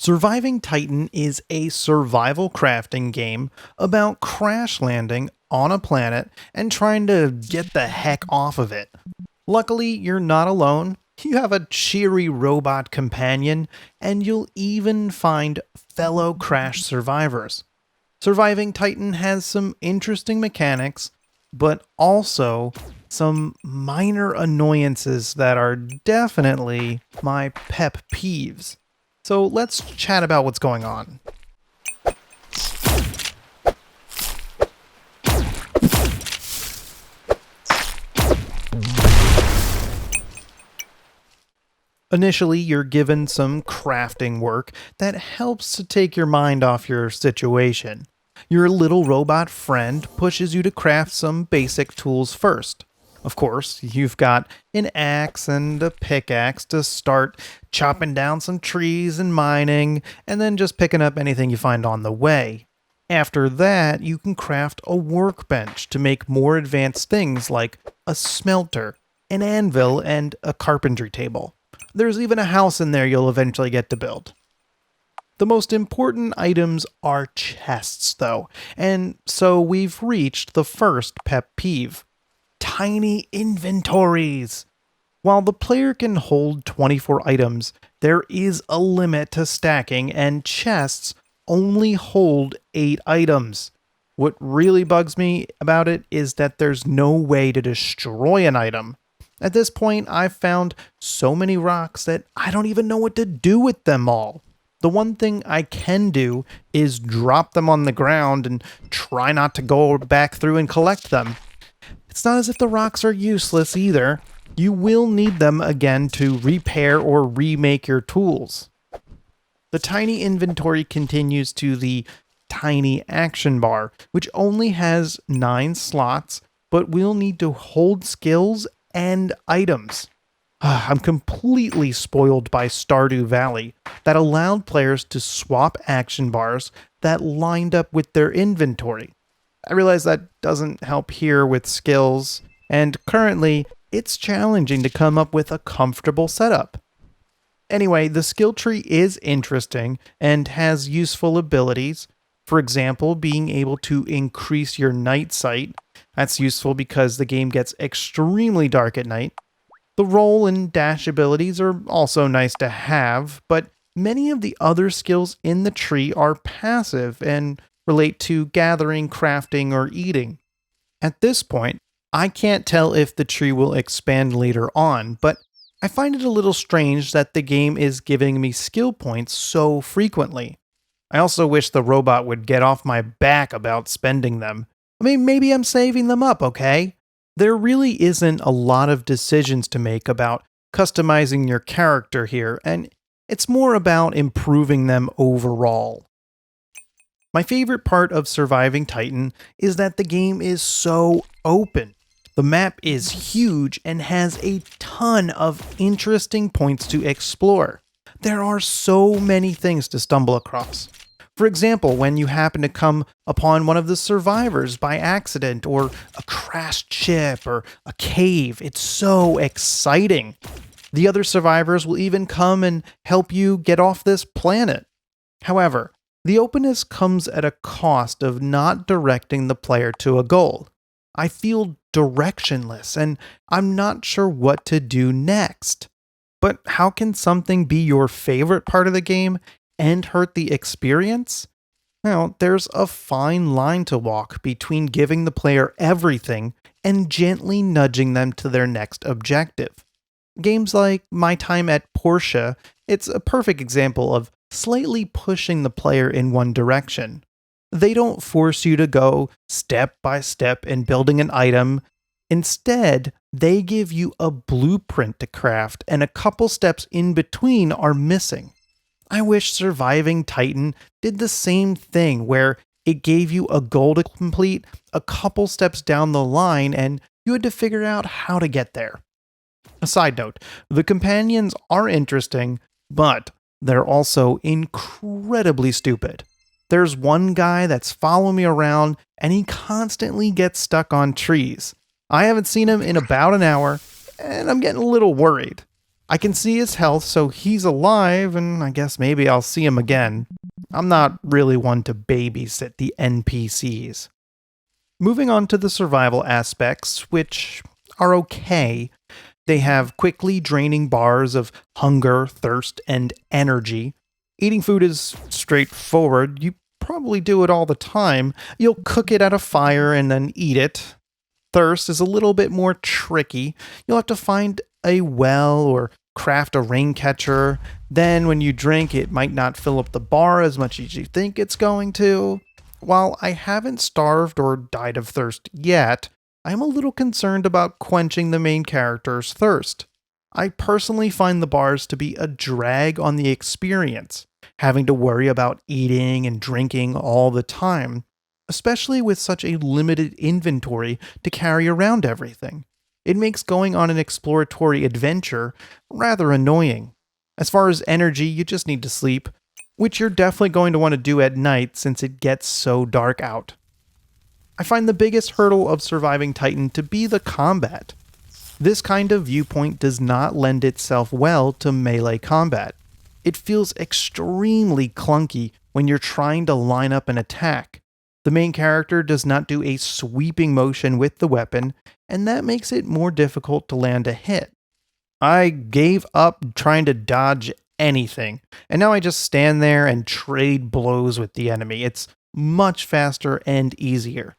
Surviving Titan is a survival crafting game about crash landing on a planet and trying to get the heck off of it. Luckily, you're not alone. You have a cheery robot companion, and you'll even find fellow crash survivors. Surviving Titan has some interesting mechanics, but also some minor annoyances that are definitely my pep peeves. So let's chat about what's going on. Initially, you're given some crafting work that helps to take your mind off your situation. Your little robot friend pushes you to craft some basic tools first. Of course, you've got an axe and a pickaxe to start chopping down some trees and mining, and then just picking up anything you find on the way. After that, you can craft a workbench to make more advanced things like a smelter, an anvil, and a carpentry table. There's even a house in there you'll eventually get to build. The most important items are chests, though, and so we've reached the first pet peeve: tiny inventories. While the player can hold 24 items, there is a limit to stacking, and chests only hold 8 items. What really bugs me about it is that there's no way to destroy an item. At this point, I've found so many rocks that I don't even know what to do with them all. The one thing I can do is drop them on the ground and try not to go back through and collect them. It's not as if the rocks are useless either. You will need them again to repair or remake your tools. The tiny inventory continues to the tiny action bar, which only has 9 slots, but we'll need to hold skills and items. I'm completely spoiled by Stardew Valley that allowed players to swap action bars that lined up with their inventory. I realize that doesn't help here with skills, and currently it's challenging to come up with a comfortable setup. Anyway, the skill tree is interesting and has useful abilities. For example, being able to increase your night sight. That's useful because the game gets extremely dark at night. The roll and dash abilities are also nice to have, but many of the other skills in the tree are passive and relate to gathering, crafting, or eating. At this point, I can't tell if the tree will expand later on, but I find it a little strange that the game is giving me skill points so frequently. I also wish the robot would get off my back about spending them. I mean, maybe I'm saving them up, okay? There really isn't a lot of decisions to make about customizing your character here, and it's more about improving them overall. My favorite part of Surviving Titan is that the game is so open. The map is huge and has a ton of interesting points to explore. There are so many things to stumble across. For example, when you happen to come upon one of the survivors by accident, or a crashed ship, or a cave, it's so exciting. The other survivors will even come and help you get off this planet. However, the openness comes at a cost of not directing the player to a goal. I feel directionless, and I'm not sure what to do next. But how can something be your favorite part of the game and hurt the experience? Well, there's a fine line to walk between giving the player everything and gently nudging them to their next objective. Games like My Time at Portia, it's a perfect example of slightly pushing the player in one direction. They don't force you to go step by step in building an item. Instead, they give you a blueprint to craft, and a couple steps in between are missing. I wish Surviving Titan did the same thing, where it gave you a goal to complete a couple steps down the line and you had to figure out how to get there. A side note, the companions are interesting, but they're also incredibly stupid. There's one guy that's following me around and he constantly gets stuck on trees. I haven't seen him in about an hour and I'm getting a little worried. I can see his health, so he's alive, and I guess maybe I'll see him again. I'm not really one to babysit the NPCs. Moving on to the survival aspects, which are okay. They have quickly draining bars of hunger, thirst, and energy. Eating food is straightforward. You probably do it all the time. You'll cook it at a fire and then eat it. Thirst is a little bit more tricky. You'll have to find a well or craft a rain catcher. Then, when you drink, it might not fill up the bar as much as you think it's going to. While I haven't starved or died of thirst yet, I'm a little concerned about quenching the main character's thirst. I personally find the bars to be a drag on the experience, having to worry about eating and drinking all the time, especially with such a limited inventory to carry around everything. It makes going on an exploratory adventure rather annoying. As far as energy, you just need to sleep, which you're definitely going to want to do at night since it gets so dark out. I find the biggest hurdle of surviving Titan to be the combat. This kind of viewpoint does not lend itself well to melee combat. It feels extremely clunky when you're trying to line up an attack. The main character does not do a sweeping motion with the weapon, and that makes it more difficult to land a hit. I gave up trying to dodge anything, and now I just stand there and trade blows with the enemy. It's much faster and easier.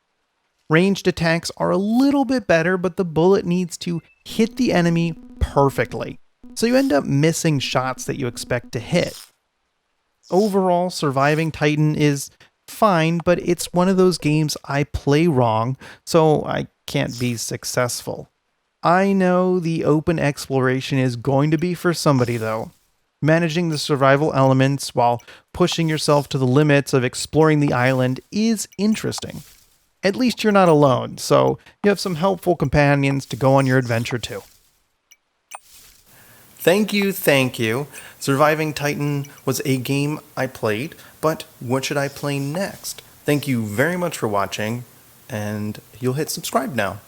Ranged attacks are a little bit better, but the bullet needs to hit the enemy perfectly, so you end up missing shots that you expect to hit. Overall, surviving Titan is fine, but it's one of those games I play wrong, so I can't be successful. I know the open exploration is going to be for somebody, though. Managing the survival elements while pushing yourself to the limits of exploring the island is interesting. At least you're not alone, so you have some helpful companions to go on your adventure too. Thank you. Surviving Titan was a game I played, but what should I play next? Thank you very much for watching, and you'll hit subscribe now.